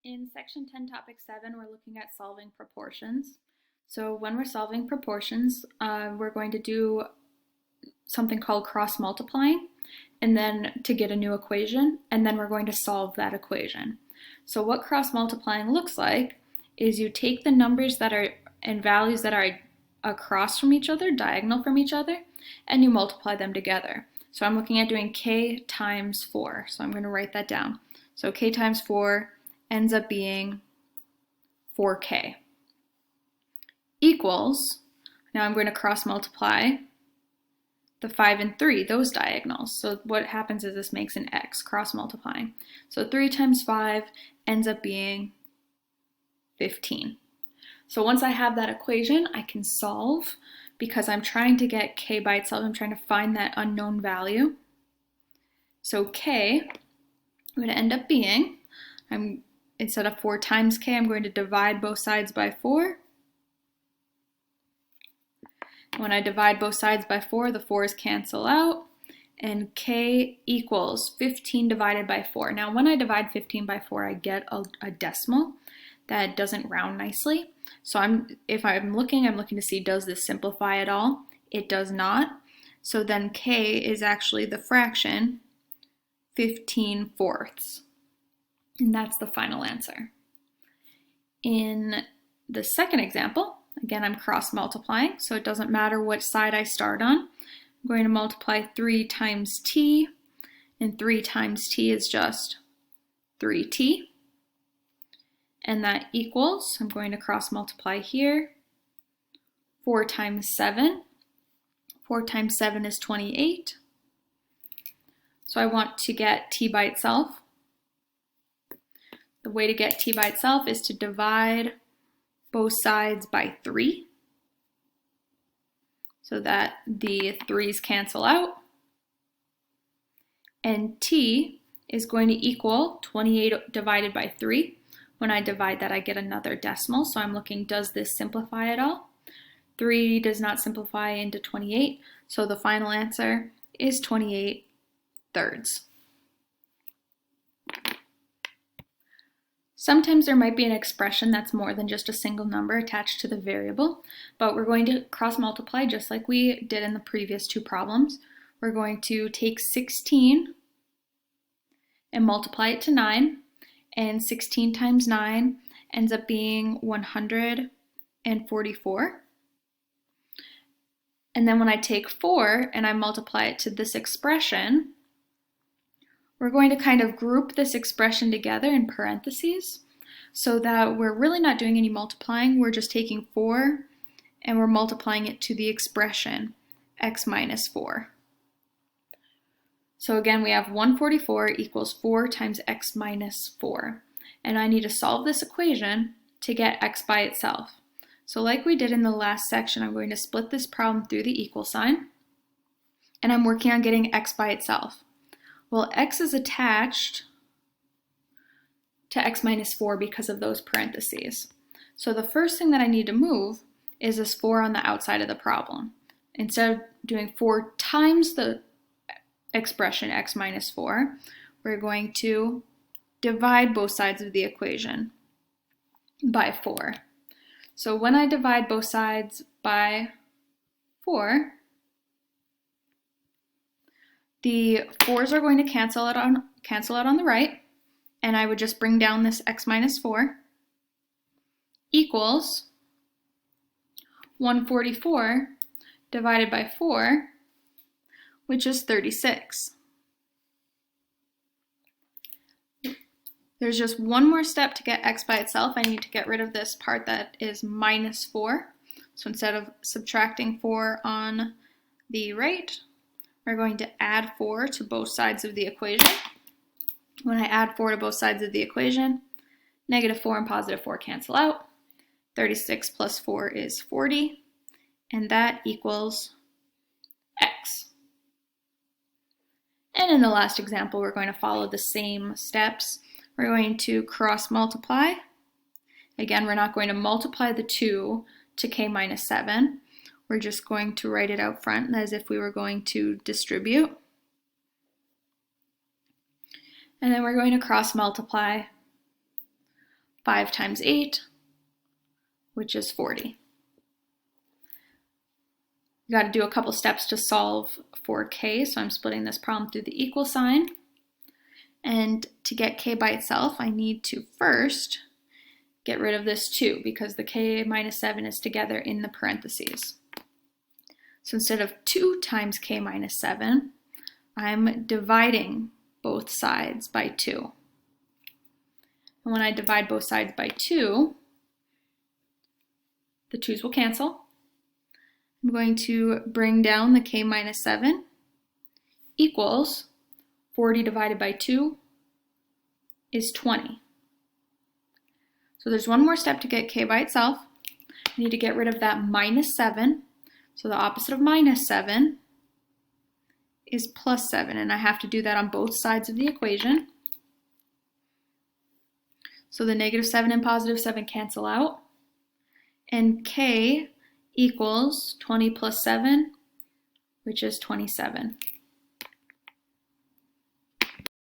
In section 10, topic 7, we're looking at solving proportions. So when we're solving proportions, we're going to do something called cross multiplying, and then to get a new equation, and then we're going to solve that equation. So what cross multiplying looks like is you take the numbers that are and values that are across from each other, diagonal from each other, and you multiply them together. So I'm looking at doing k times 4. So I'm going to write that down. So k times 4 ends up being 4k equals, now I'm going to cross multiply the 5 and 3, those diagonals. So what happens is this makes an x, cross multiplying. So 3 times 5 ends up being 15. So once I have that equation, I can solve because I'm trying to get k by itself. I'm trying to find that unknown value. So k would end up being, instead of 4 times k, I'm going to divide both sides by 4. When I divide both sides by 4, the 4's cancel out, and k equals 15 divided by 4. Now, when I divide 15 by 4, I get a decimal that doesn't round nicely. So if I'm looking to see, does this simplify at all? It does not. So then k is actually the fraction 15/4. And that's the final answer. In the second example, again, I'm cross multiplying, so it doesn't matter what side I start on. I'm going to multiply 3 times t, and 3 times t is just 3t. And that equals, I'm going to cross multiply here, 4 times 7. 4 times 7 is 28. So I want to get t by itself. The way to get t by itself is to divide both sides by 3 so that the 3's cancel out. And t is going to equal 28 divided by 3. When I divide that, I get another decimal. So I'm looking, does this simplify at all? 3 does not simplify into 28. So the final answer is 28/3. Sometimes there might be an expression that's more than just a single number attached to the variable, but we're going to cross multiply just like we did in the previous two problems. We're going to take 16 and multiply it to 9, and 16 times 9 ends up being 144. And then when I take 4 and I multiply it to this expression, we're going to kind of group this expression together in parentheses so that we're really not doing any multiplying. We're just taking 4 and we're multiplying it to the expression x minus 4. So again, we have 144 equals 4 times x minus 4. And I need to solve this equation to get x by itself. So like we did in the last section, I'm going to split this problem through the equal sign, and I'm working on getting x by itself. Well, x is attached to x minus 4 because of those parentheses. So the first thing that I need to move is this 4 on the outside of the problem. Instead of doing 4 times the expression x minus 4, we're going to divide both sides of the equation by 4. So when I divide both sides by 4, the 4's are going to cancel out on the right, and I would just bring down this x minus 4 equals 144 divided by 4, which is 36. There's just one more step to get x by itself. I need to get rid of this part that is minus 4. So instead of subtracting 4 on the right, we're going to add 4 to both sides of the equation. When I add 4 to both sides of the equation, negative 4 and positive 4 cancel out. 36 plus 4 is 40, and that equals x. And in the last example, we're going to follow the same steps. We're going to cross multiply. Again, we're not going to multiply the 2 to k minus 7. We're just going to write it out front as if we were going to distribute. And then we're going to cross multiply 5 times 8, which is 40. You got to do a couple steps to solve for k, so I'm splitting this problem through the equal sign. And to get k by itself, I need to first get rid of this 2 because the k minus 7 is together in the parentheses. So instead of 2 times k minus 7, I'm dividing both sides by 2. And when I divide both sides by 2, the 2's will cancel. I'm going to bring down the k minus 7 equals 40 divided by 2 is 20. So there's one more step to get k by itself. I need to get rid of that minus 7. So the opposite of minus 7 is plus 7, and I have to do that on both sides of the equation. So the negative 7 and positive 7 cancel out, and k equals 20 plus 7, which is 27.